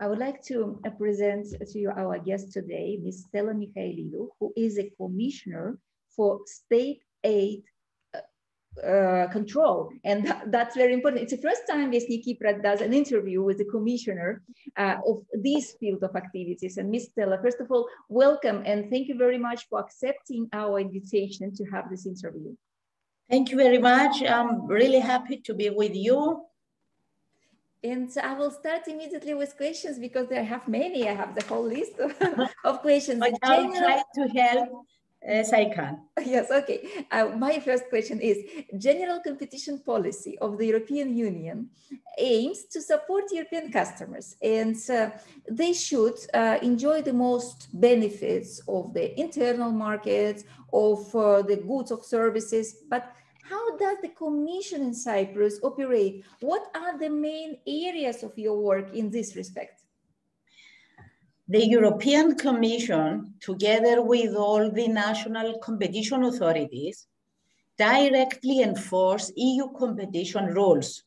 I would like to present to you our guest today, Ms. Stella Mihailidou, who is a commissioner for state aid control. And that's very important. It's the first time Vesni Kiprat does an interview with the commissioner of this field of activities. And Ms. Stella, first of all, welcome and thank you very much for accepting our invitation to have this interview. Thank you very much. I'm really happy to be with you. And I will start immediately with questions because I have many. I have the whole list of questions. I'll try to help as I can. Yes, okay. My first question is, general competition policy of the European Union aims to support European customers, and they should enjoy the most benefits of the internal market, of the goods of services, but how does the Commission in Cyprus operate? What are the main areas of your work in this respect? The European Commission, together with all the national competition authorities, directly enforce EU competition rules.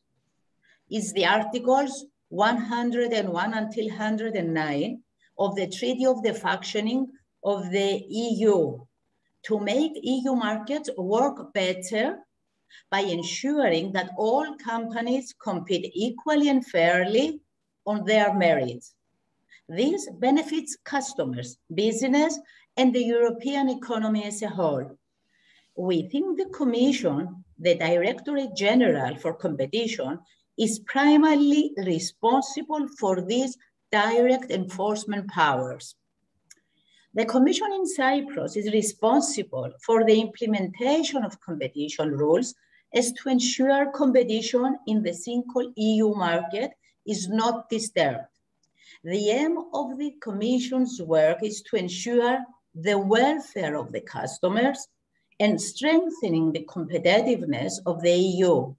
It's the Articles 101 until 109 of the Treaty of the Functioning of the EU to make EU markets work better by ensuring that all companies compete equally and fairly on their merits. This benefits customers, business, and the European economy as a whole. Within the Commission, the Directorate General for Competition is primarily responsible for these direct enforcement powers. The Commission in Cyprus is responsible for the implementation of competition rules as to ensure competition in the single EU market is not disturbed. The aim of the Commission's work is to ensure the welfare of the customers and strengthening the competitiveness of the EU.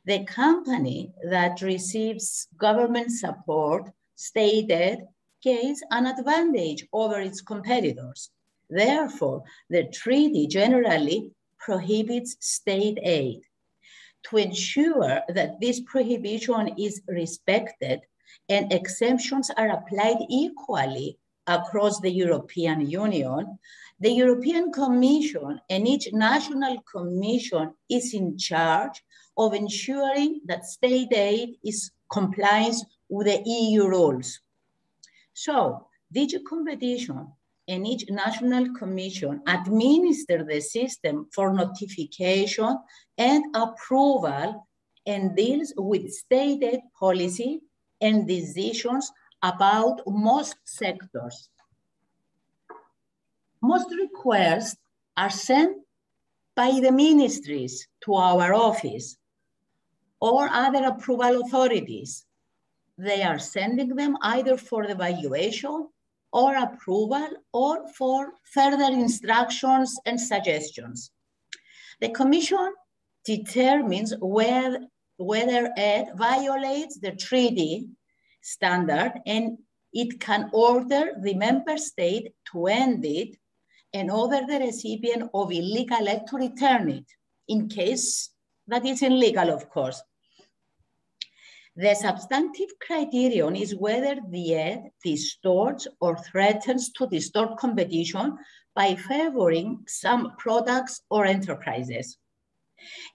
The company that receives government support, state aid, gains an advantage over its competitors. Therefore, the treaty generally prohibits state aid. To ensure that this prohibition is respected and exemptions are applied equally across the European Union, the European Commission and each national commission is in charge of ensuring that state aid is compliance with the EU rules. So, DG Competition and each national commission administer the system for notification and approval and deals with state aid policy and decisions about most sectors. Most requests are sent by the ministries to our office or other approval authorities. They are sending them either for the evaluation or approval or for further instructions and suggestions. The Commission determines whether aid violates the treaty standard, and it can order the member state to end it and order the recipient of illegal aid to return it, in case that is illegal, of course. The substantive criterion is whether the aid distorts or threatens to distort competition by favoring some products or enterprises.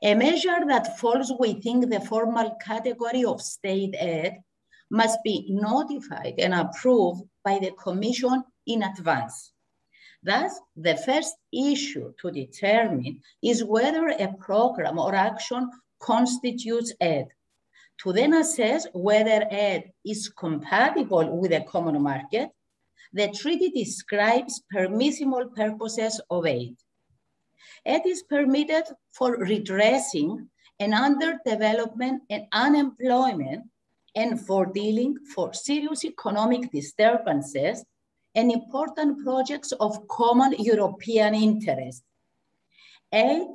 A measure that falls within the formal category of state aid must be notified and approved by the Commission in advance. Thus, the first issue to determine is whether a program or action constitutes aid. To then assess whether aid is compatible with the common market, the treaty describes permissible purposes of aid. Aid is permitted for redressing an underdevelopment and unemployment and for dealing for serious economic disturbances and important projects of common European interest. Aid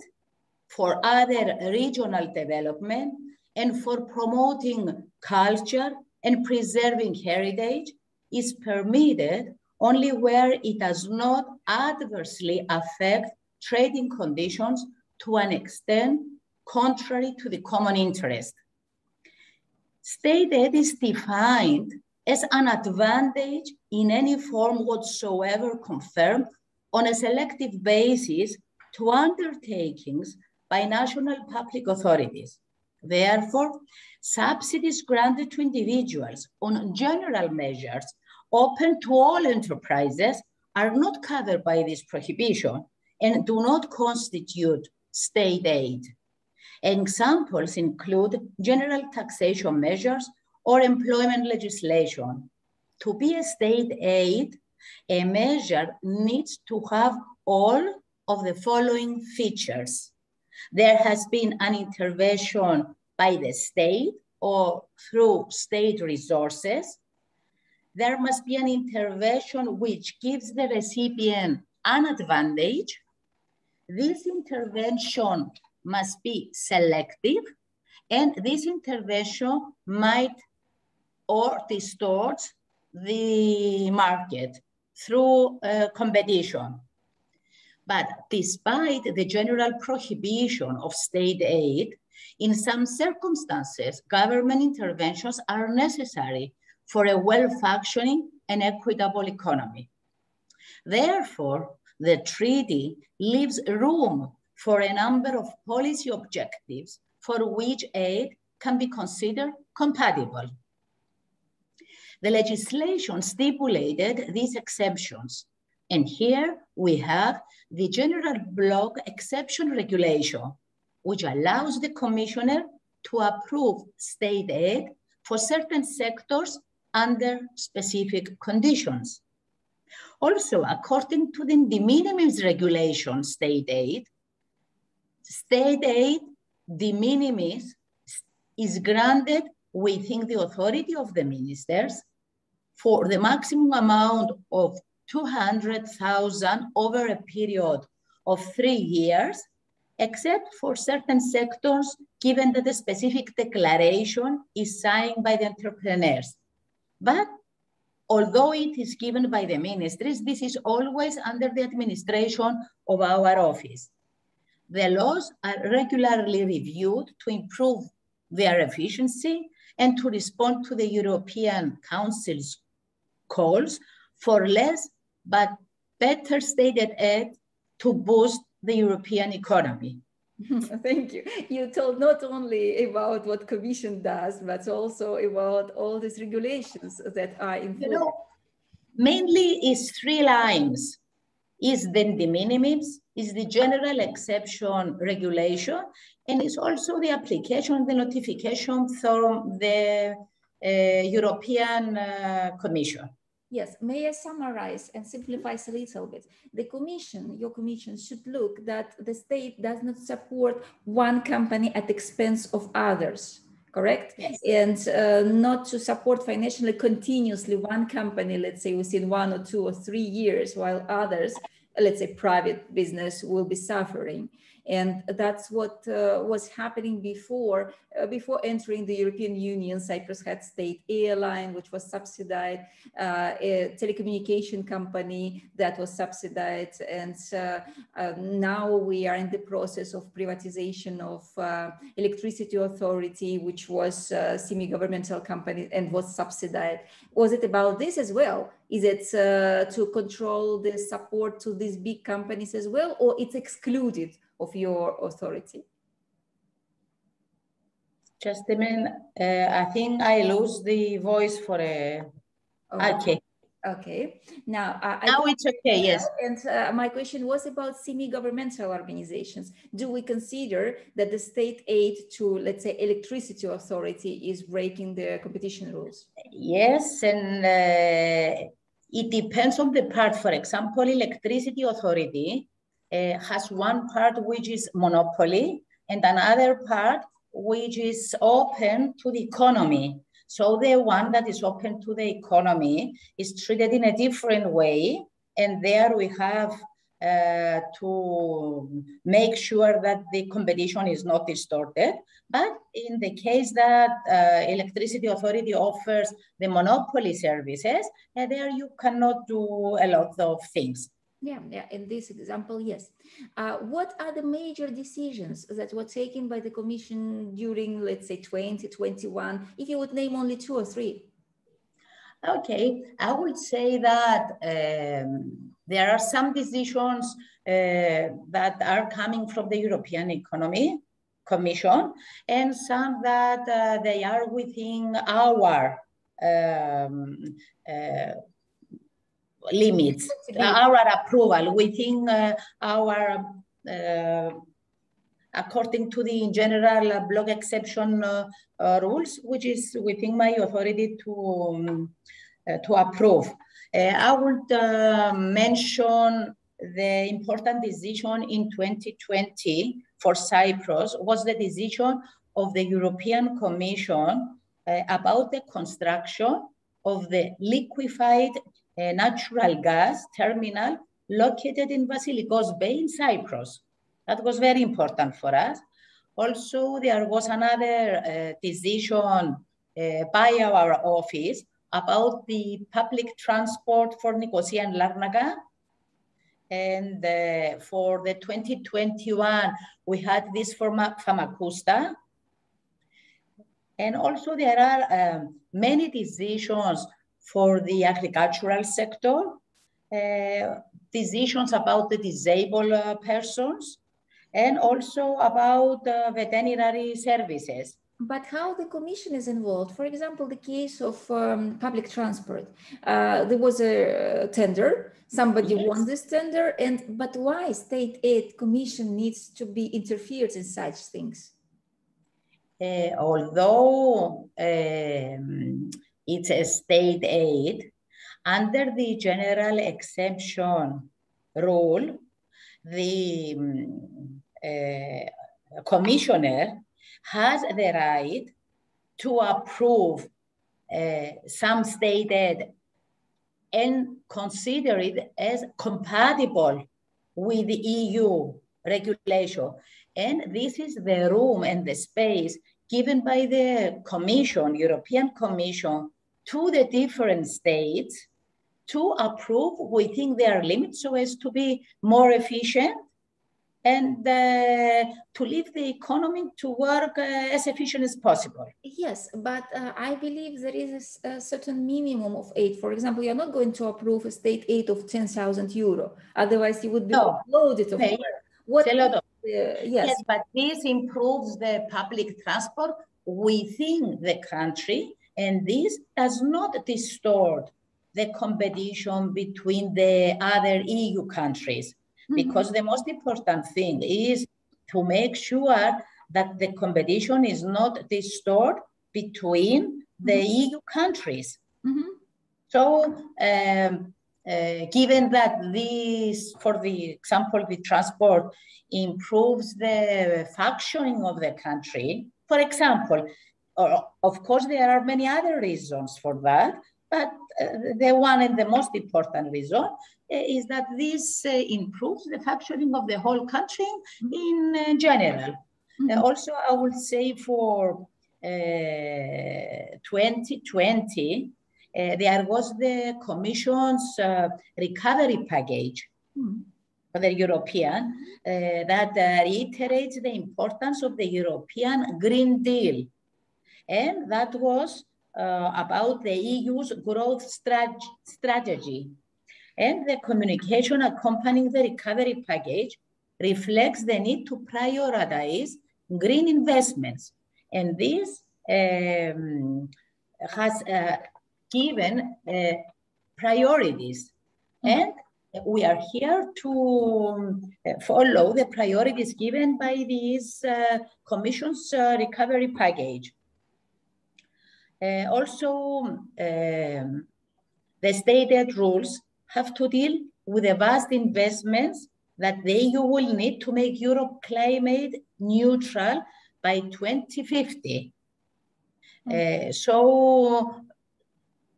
for other regional development and for promoting culture and preserving heritage is permitted only where it does not adversely affect trading conditions to an extent contrary to the common interest. State aid is defined as an advantage in any form whatsoever confirmed on a selective basis to undertakings by national public authorities. Therefore, subsidies granted to individuals on general measures open to all enterprises are not covered by this prohibition and do not constitute state aid. Examples include general taxation measures or employment legislation. To be a state aid, a measure needs to have all of the following features. There has been an intervention by the state or through state resources. There must be an intervention which gives the recipient an advantage. This intervention must be selective, and this intervention might or distorts the market through competition. But despite the general prohibition of state aid, in some circumstances, government interventions are necessary for a well-functioning and equitable economy. Therefore, the treaty leaves room for a number of policy objectives for which aid can be considered compatible. The legislation stipulated these exemptions, and here we have the General Block Exception Regulation, which allows the Commissioner to approve state aid for certain sectors under specific conditions. Also, according to the de minimis regulation state aid de minimis is granted within the authority of the ministers for the maximum amount of 200,000 over a period of 3 years, except for certain sectors, given that the specific declaration is signed by the entrepreneurs. But although it is given by the ministries, this is always under the administration of our office. The laws are regularly reviewed to improve their efficiency and to respond to the European Council's calls for less but better stated aid to boost the European economy. Thank you. You told not only about what Commission does, but also about all these regulations that are in force. Mainly is 3 lines. Is the de minimis, is the general exception regulation, and is also the application, the notification from the European Commission. Yes, may I summarize and simplify a little bit? The Commission, your Commission, should look that the state does not support one company at the expense of others, correct? Yes. And not to support financially continuously one company, let's say within 1 or 2 or 3 years, while others, let's say private business, will be suffering. And that's what was happening before entering the European Union. Cyprus had state airline, which was subsidized, a telecommunication company that was subsidized. And now we are in the process of privatization of electricity authority, which was a semi-governmental company and was subsidized. Was it about this as well? Is it to control the support to these big companies as well, or it's excluded of your authority? Just a minute. I think I lose the voice for a... Okay. Okay. Now, now it's okay, yes. And my question was about semi-governmental organizations. Do we consider that the state aid to, let's say, electricity authority is breaking the competition rules? Yes, and it depends on the part. For example, electricity authority has one part which is monopoly and another part which is open to the economy. So the one that is open to the economy is treated in a different way. And there we have to make sure that the competition is not distorted. But in the case that electricity authority offers the monopoly services, there you cannot do a lot of things. Yeah, in this example, yes. What are the major decisions that were taken by the Commission during, let's say, 2021, if you would name only 2 or 3? Okay, I would say that there are some decisions that are coming from the European Economic Commission, and some that they are within our limits, our approval, within our, according to the general block exception rules, which is within my authority to approve. I would mention the important decision in 2020 for Cyprus was the decision of the European Commission about the construction of the liquefied natural gas terminal located in Vasilikos Bay in Cyprus. That was very important for us. Also, there was another decision by our office about the public transport for Nicosia and Larnaca. And for the 2021, we had this for Famagusta. And also there are many decisions for the agricultural sector, decisions about the disabled persons, and also about veterinary services. But how the Commission is involved? For example, the case of public transport. There was a tender, somebody won this tender, but why State Aid Commission needs to be interfered in such things? Although it's a state aid, under the general exemption rule, the commissioner has the right to approve some state aid and consider it as compatible with the EU regulation. And this is the room and the space given by the Commission, European Commission, to the different states to approve within their limits so as to be more efficient and to leave the economy to work as efficient as possible. Yes, but I believe there is a certain minimum of aid. For example, you're not going to approve a state aid of 10,000 euro. Otherwise, you would be loaded of work. What? Yes, but this improves the public transport within the country, and this does not distort the competition between the other EU countries. Because the most important thing is to make sure that the competition is not distorted between the EU countries. So, given that this, for the example, the transport improves the functioning of the country, for example, of course, there are many other reasons for that, but the one and the most important reason is that this improves the functioning of the whole country in general. Also, I would say for 2020, there was the Commission's recovery package for the European that reiterates the importance of the European Green Deal. And that was about the EU's growth strategy. And the communication accompanying the recovery package reflects the need to prioritize green investments. And this has given priorities. And we are here to follow the priorities given by this Commission's recovery package. Also, the state aid rules have to deal with the vast investments that the EU will need to make Europe climate neutral by 2050. So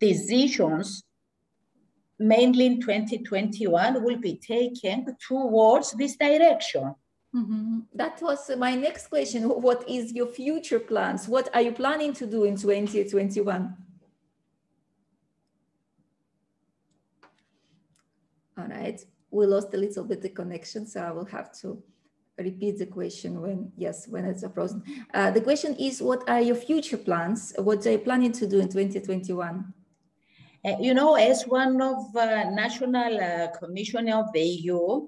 decisions, mainly in 2021, will be taken towards this direction. That was my next question. What is your future plans? What are you planning to do in 2021? All right, we lost a little bit the connection, so I will have to repeat the question when it's frozen. The question is, what are your future plans? What are you planning to do in 2021? You know, as one of national commission of the EU,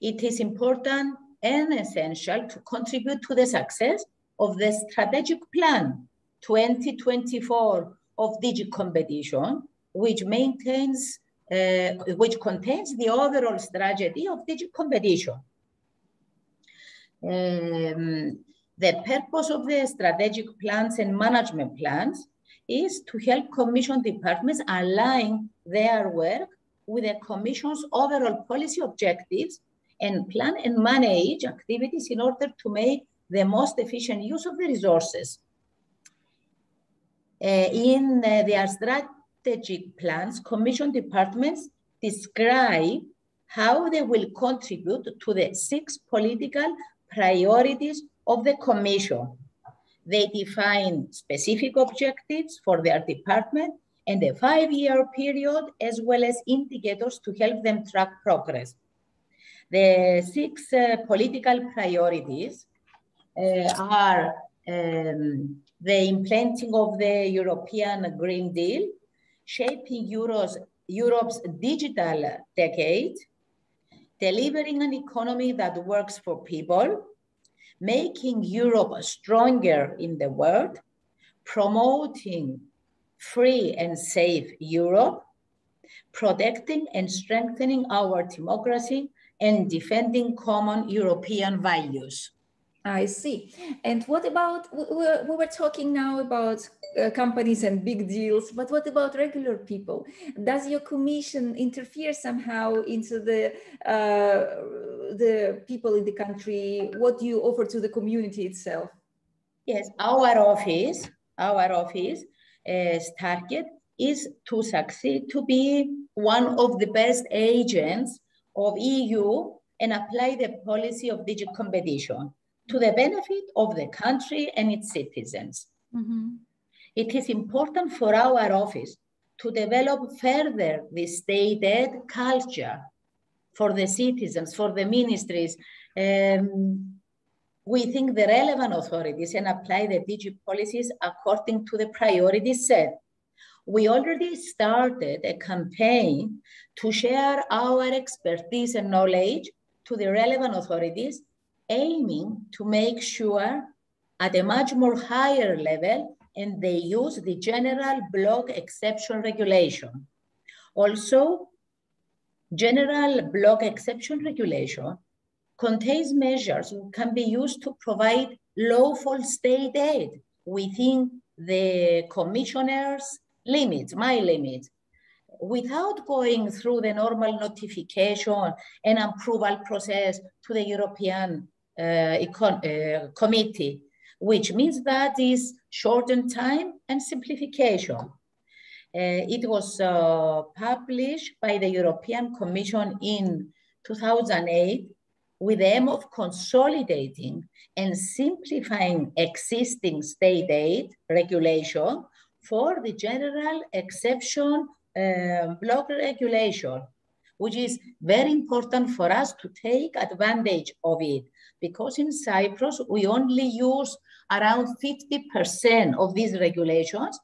it is important and essential to contribute to the success of the strategic plan 2024 of DG Competition, which contains the overall strategy of DG Competition. The purpose of the strategic plans and management plans is to help Commission departments align their work with the Commission's overall policy objectives and plan and manage activities in order to make the most efficient use of the resources. In their strategic plans, Commission departments describe how they will contribute to the 6 political priorities of the Commission. They define specific objectives for their department and a 5-year period, as well as indicators to help them track progress. The 6 political priorities are the implementing of the European Green Deal, shaping Europe's digital decade, delivering an economy that works for people, making Europe stronger in the world, promoting free and safe Europe, protecting and strengthening our democracy, and defending common European values. I see. And what about, we were talking now about companies and big deals, but what about regular people? Does your commission interfere somehow into the people in the country? What do you offer to the community itself? Yes, our office target is to succeed, to be one of the best agents of EU and apply the policy of DG Competition to the benefit of the country and its citizens. Mm-hmm. It is important for our office to develop further the state aid culture for the citizens, for the ministries, within the relevant authorities, and apply the DG policies according to the priorities set. We already started a campaign to share our expertise and knowledge to the relevant authorities, aiming to make sure at a much more higher level, and they use the General Block Exception Regulation. Also, General Block Exception Regulation contains measures that can be used to provide lawful state aid within the Commissioner's limits, my limits, without going through the normal notification and approval process to the European Committee, which means that is shortened time and simplification. It was published by the European Commission in 2008 with the aim of consolidating and simplifying existing state aid regulation for the General Exception Block Regulation, which is very important for us to take advantage of it, because in Cyprus, we only use around 50% of these regulations,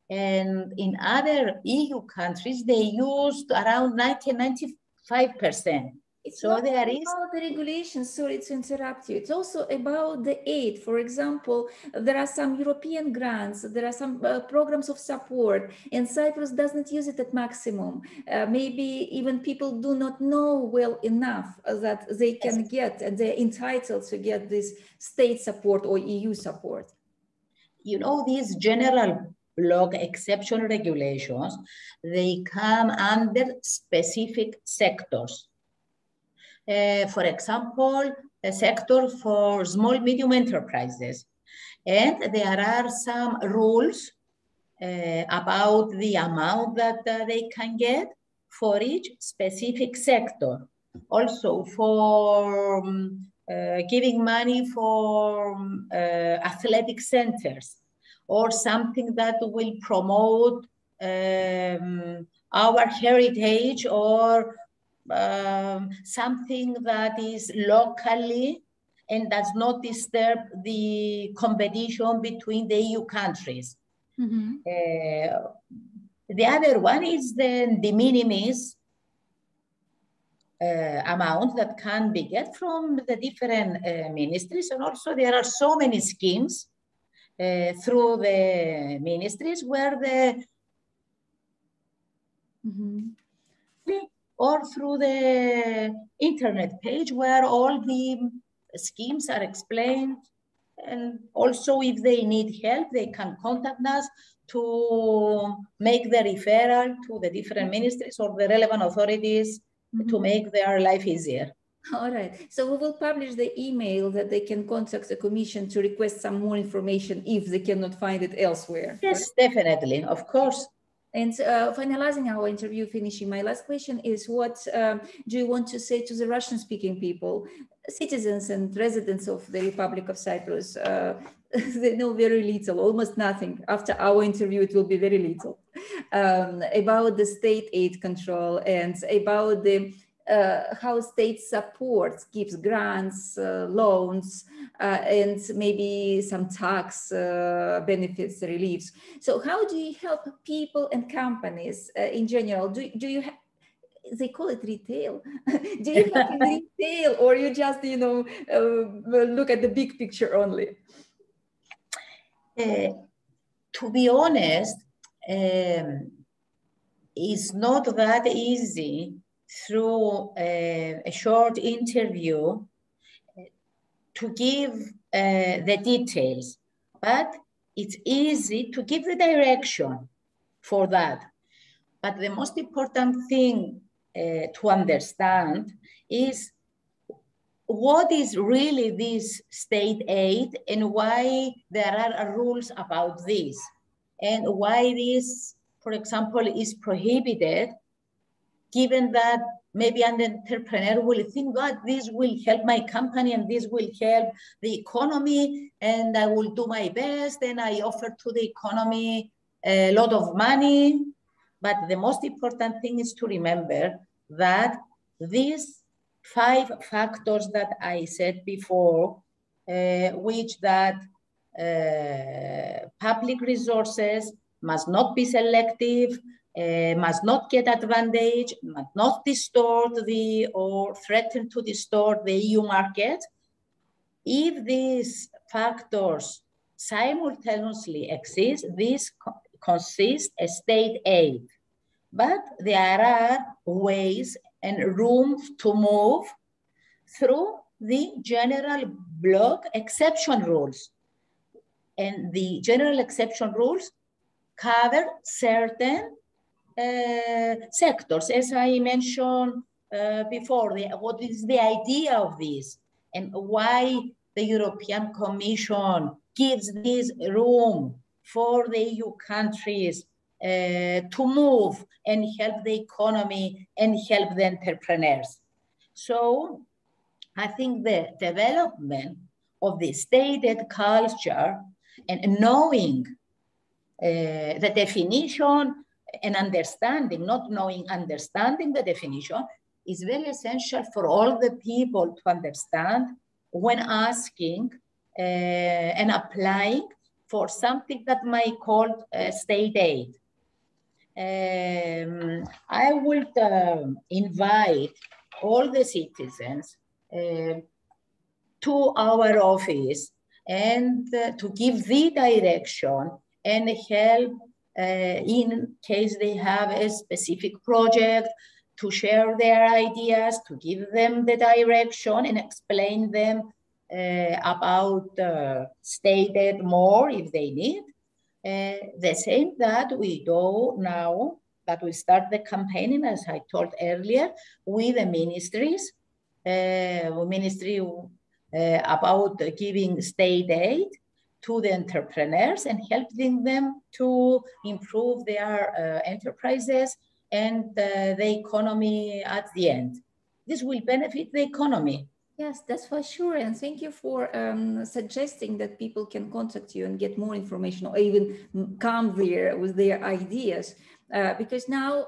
and in other EU countries, they used around 95%. It's not about the regulations, sorry to interrupt you. It's also about the aid. For example, there are some European grants, there are some programs of support, and Cyprus doesn't use it at maximum. Maybe even people do not know well enough that they can get, and they're entitled to get this state support or EU support. You know, these general block exception regulations, they come under specific sectors. For example, a sector for small, medium enterprises. And there are some rules about the amount that they can get for each specific sector. Also for giving money for athletic centers, or something that will promote our heritage, or something that is locally and does not disturb the competition between the EU countries. Mm-hmm. The other one is the de minimis amount that can be get from the different ministries. And also there are so many schemes through the ministries where the or through the internet page where all the schemes are explained. And also if they need help, they can contact us to make the referral to the different ministries or the relevant authorities to make their life easier. All right. So we will publish the email that they can contact the Commission to request some more information if they cannot find it elsewhere. Yes, right? Definitely, of course. And finalizing our interview, finishing, my last question is, what do you want to say to the Russian-speaking people, citizens and residents of the Republic of Cyprus? They know very little, almost nothing. After our interview, it will be very little, about the state aid control and about the how state support gives grants, loans, and maybe some tax benefits, reliefs. So how do you help people and companies in general? Do you have, they call it retail. Do you help in retail, or you just, you know, look at the big picture only? To be honest, it's not that easy through a short interview to give the details, but it's easy to give the direction for that. But the most important thing to understand is what is really this state aid and why there are rules about this and why this, for example, is prohibited, given that maybe an entrepreneur will think that this will help my company and this will help the economy and I will do my best and I offer to the economy a lot of money. But the most important thing is to remember that these 5 factors that I said before, which that public resources must not be selective, must not get advantage, must not distort or threaten to distort the EU market. If these factors simultaneously exist, this consists a state aid. But there are ways and room to move through the general block exception rules. And the general exception rules cover certain sectors, as I mentioned before. What is the idea of this and why the European Commission gives this room for the EU countries to move and help the economy and help the entrepreneurs. So I think the development of the stated culture and knowing the definition and understanding, not knowing, understanding the definition is very essential for all the people to understand when asking and applying for something that might call state aid. I would invite all the citizens to our office and to give the direction and help in case they have a specific project, to share their ideas, to give them the direction and explain them about state aid more if they need. The same that we do now, that we start the campaigning, as I told earlier, with the ministries, about giving state aid to the entrepreneurs and helping them to improve their enterprises and the economy at the end. This will benefit the economy. Yes, that's for sure. And thank you for suggesting that people can contact you and get more information or even come there with their ideas. because now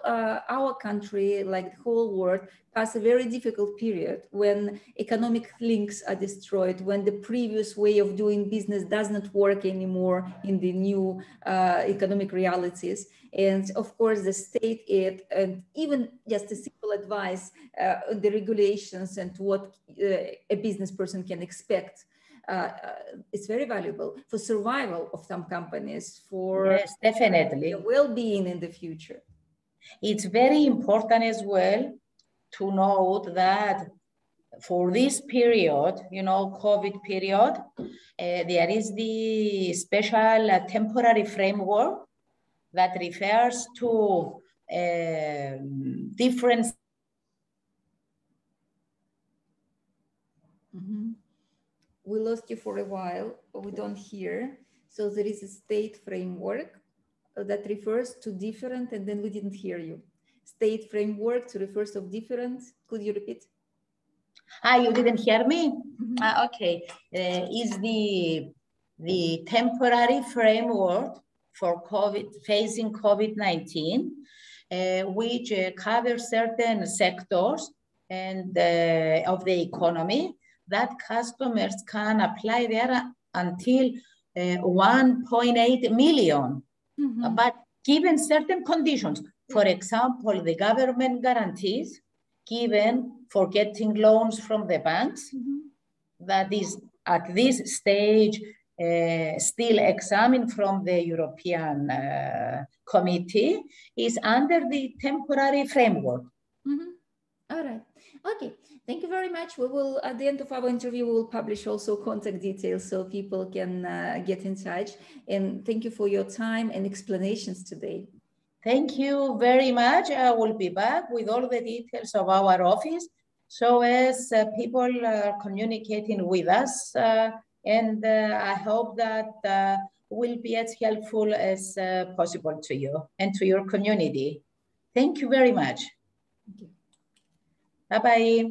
our country, like the whole world, pass a very difficult period when economic links are destroyed, when the previous way of doing business does not work anymore in the new economic realities. And of course, the state aid and even just a simple advice, the regulations and what a business person can expect. It's very valuable for survival of some companies, for yes, definitely their well-being in the future. It's very important as well to note that for this period, you know, COVID period, there is the special temporary framework that refers to different. Mm-hmm. We lost you for a while, we don't hear. So there is a state framework that refers to different, and then we didn't hear you. State framework to refers to different. Could you repeat? You didn't hear me? Mm-hmm. Okay. Is the temporary framework for facing COVID-19, which covers certain sectors and of the economy that customers can apply there until 1.8 million. Mm-hmm. But given certain conditions, for example, the government guarantees given for getting loans from the banks, that is at this stage still examined from the European Committee, is under the temporary framework. All right. Okay. Thank you very much. We will, at the end of our interview, we will publish also contact details so people can get in touch. And thank you for your time and explanations today. Thank you very much. I will be back with all the details of our office, so as people are communicating with us. And I hope that will be as helpful as possible to you and to your community. Thank you very much. Thank you. Bye-bye.